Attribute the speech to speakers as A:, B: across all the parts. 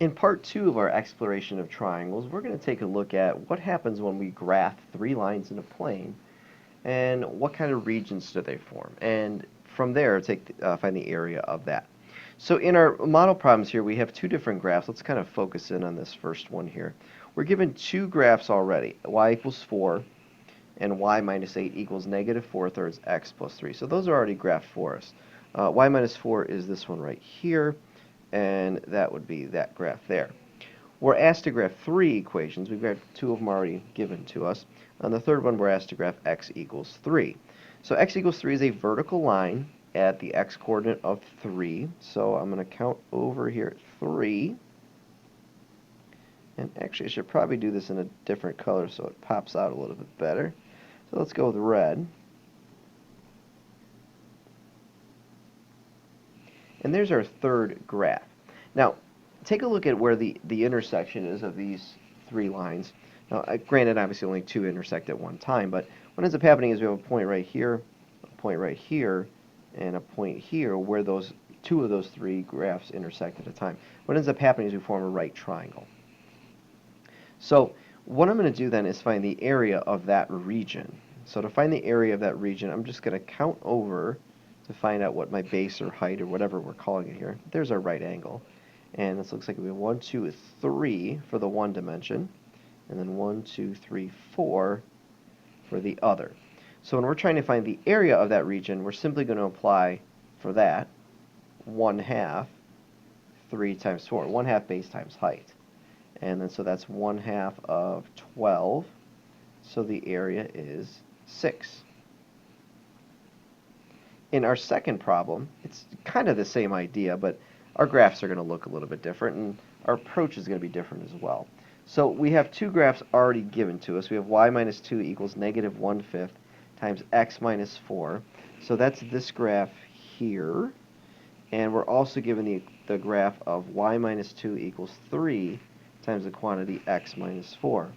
A: In part two of our exploration of triangles, we're going to take a look at what happens when we graph three lines in a plane and what kind of regions do they form. And from there, find the area of that. So in our model problems here, we have two different graphs. Let's kind of focus in on this first one here. We're given two graphs already, y equals 4 and y minus 8 equals negative 4/3 x plus 3. So those are already graphed for us. Y minus 4 is this one right here, and that would be that graph there. We're asked to graph three equations. We've got two of them already given to us. On the third one, we're asked to graph x equals 3. So x equals 3 is a vertical line at the x-coordinate of 3. So I'm going to count over here at 3. And actually, I should probably do this in a different color so it pops out a little bit better. So let's go with red. And there's our third graph. Now, take a look at where the intersection is of these three lines. Now, granted, obviously only two intersect at one time, but what ends up happening is we have a point right here, a point right here, and a point here where those two of those three graphs intersect at a time. What ends up happening is we form a right triangle. So what I'm going to do then is find the area of that region. So to find the area of that region, I'm just going to count over to find out what my base or height or whatever we're calling it here. There's our right angle. And this looks like we have 1, 2, 3 for the one dimension, and then 1, 2, 3, 4 for the other. So when we're trying to find the area of that region, we're simply going to apply for that 1/2 3 times 4, 1/2 base times height. And then so that's 1/2 of 12. So the area is 6. In our second problem, it's kind of the same idea, but our graphs are going to look a little bit different, and our approach is going to be different as well. So we have two graphs already given to us. We have y minus 2 equals negative 1/5 times x minus 4. So that's this graph here. And we're also given the graph of y minus 2 equals 3 times the quantity x minus 4.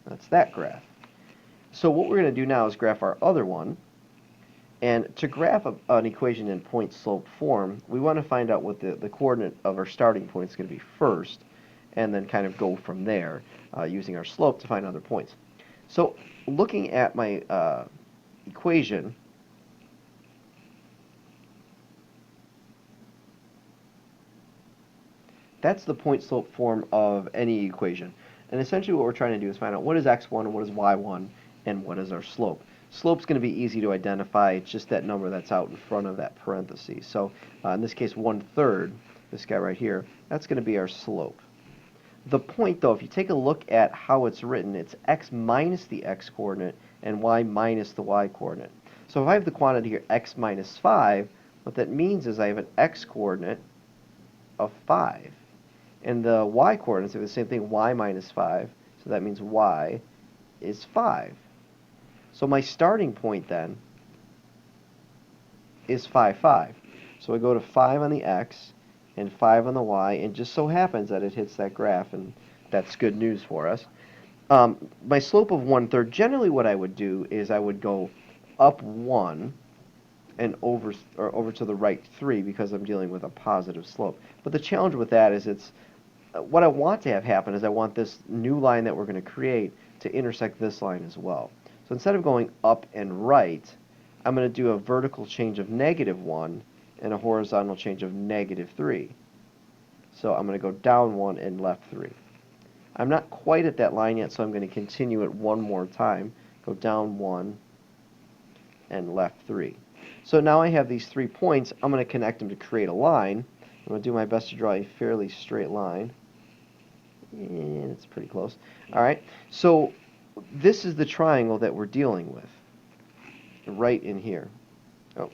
A: That's that graph. So what we're going to do now is graph our other one. And to graph an equation in point-slope form, we want to find out what the coordinate of our starting point is going to be first, and then kind of go from there using our slope to find other points. So looking at my equation, that's the point-slope form of any equation. And essentially what we're trying to do is find out what is x1 and what is y1 and what is our slope. Slope's going to be easy to identify. It's just that number that's out in front of that parenthesis. So in this case, 1/3, this guy right here, that's going to be our slope. The point, though, if you take a look at how it's written, it's x minus the x-coordinate and y minus the y-coordinate. So if I have the quantity here, x minus 5, what that means is I have an x-coordinate of 5. And the y-coordinates are the same thing, y minus 5. So that means y is 5. So my starting point then is 5, 5. So I go to 5 on the x and 5 on the y, and just so happens that it hits that graph, and that's good news for us. My slope of 1/3, generally what I would do is I would go up 1 and over to the right 3 because I'm dealing with a positive slope. But the challenge with that is what I want to have happen is I want this new line that we're going to create to intersect this line as well. So instead of going up and right, I'm going to do a vertical change of -1 and a horizontal change of -3. So I'm going to go down 1 and left 3. I'm not quite at that line yet, so I'm going to continue it one more time. Go down 1 and left 3. So now I have these 3 points. I'm going to connect them to create a line. I'm going to do my best to draw a fairly straight line. And it's pretty close. All right. So this is the triangle that we're dealing with right in here. Oh,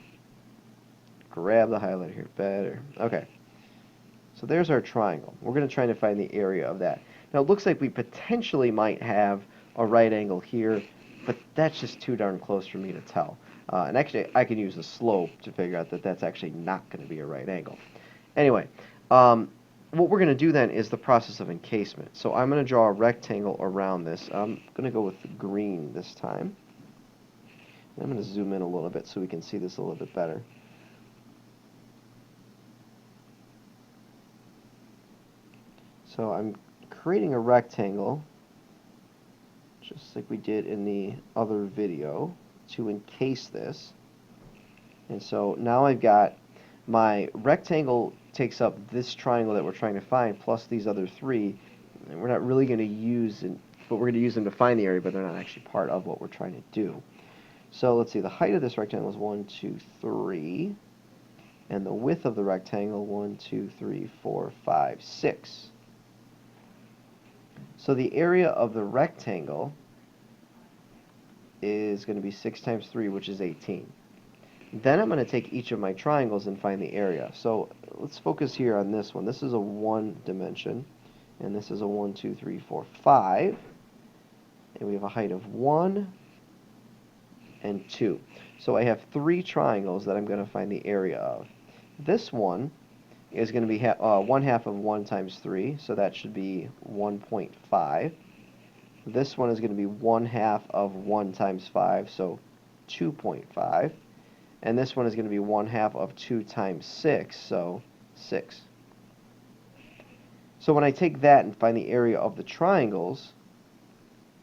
A: grab the highlighter here. Better. Okay. So there's our triangle. We're going to try to find the area of that. Now it looks like we potentially might have a right angle here, but that's just too darn close for me to tell. And actually, I can use the slope to figure out that that's actually not going to be a right angle. Anyway, what we're going to do then is the process of encasement. So I'm going to draw a rectangle around this. I'm going to go with green this time. And I'm going to zoom in a little bit so we can see this a little bit better. So I'm creating a rectangle, just like we did in the other video, to encase this. And so now I've got my rectangle takes up this triangle that we're trying to find, plus these other three, and we're not really going to use it, but we're going to use them to find the area, but they're not actually part of what we're trying to do. So let's see, the height of this rectangle is 1, 2, 3, and the width of the rectangle, 1, 2, 3, 4, 5, 6. So the area of the rectangle is going to be 6 times 3, which is 18. Then I'm going to take each of my triangles and find the area. So let's focus here on this one. This is a 1 dimension, and this is a 1, 2, 3, 4, 5. And we have a height of 1 and 2. So I have 3 triangles that I'm going to find the area of. This one is going to be 1 half of 1 times 3, so that should be 1.5. This one is going to be 1 half of 1 times 5, so 2.5. And this one is going to be 1 half of 2 times 6, so 6. So when I take that and find the area of the triangles,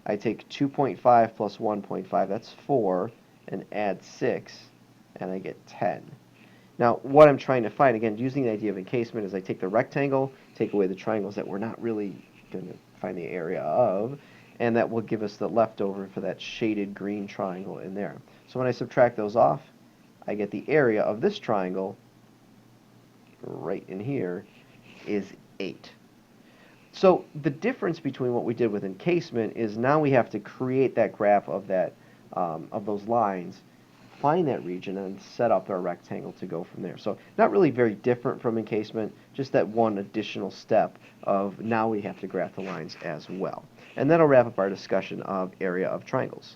A: I take 2.5 plus 1.5, that's 4, and add 6, and I get 10. Now, what I'm trying to find, again, using the idea of encasement, is I take the rectangle, take away the triangles that we're not really going to find the area of, and that will give us the leftover for that shaded green triangle in there. So when I subtract those off, I get the area of this triangle, right in here, is 8. So the difference between what we did with encasement is now we have to create that graph of that of those lines, find that region, and set up our rectangle to go from there. So not really very different from encasement, just that one additional step of now we have to graph the lines as well. And that'll wrap up our discussion of area of triangles.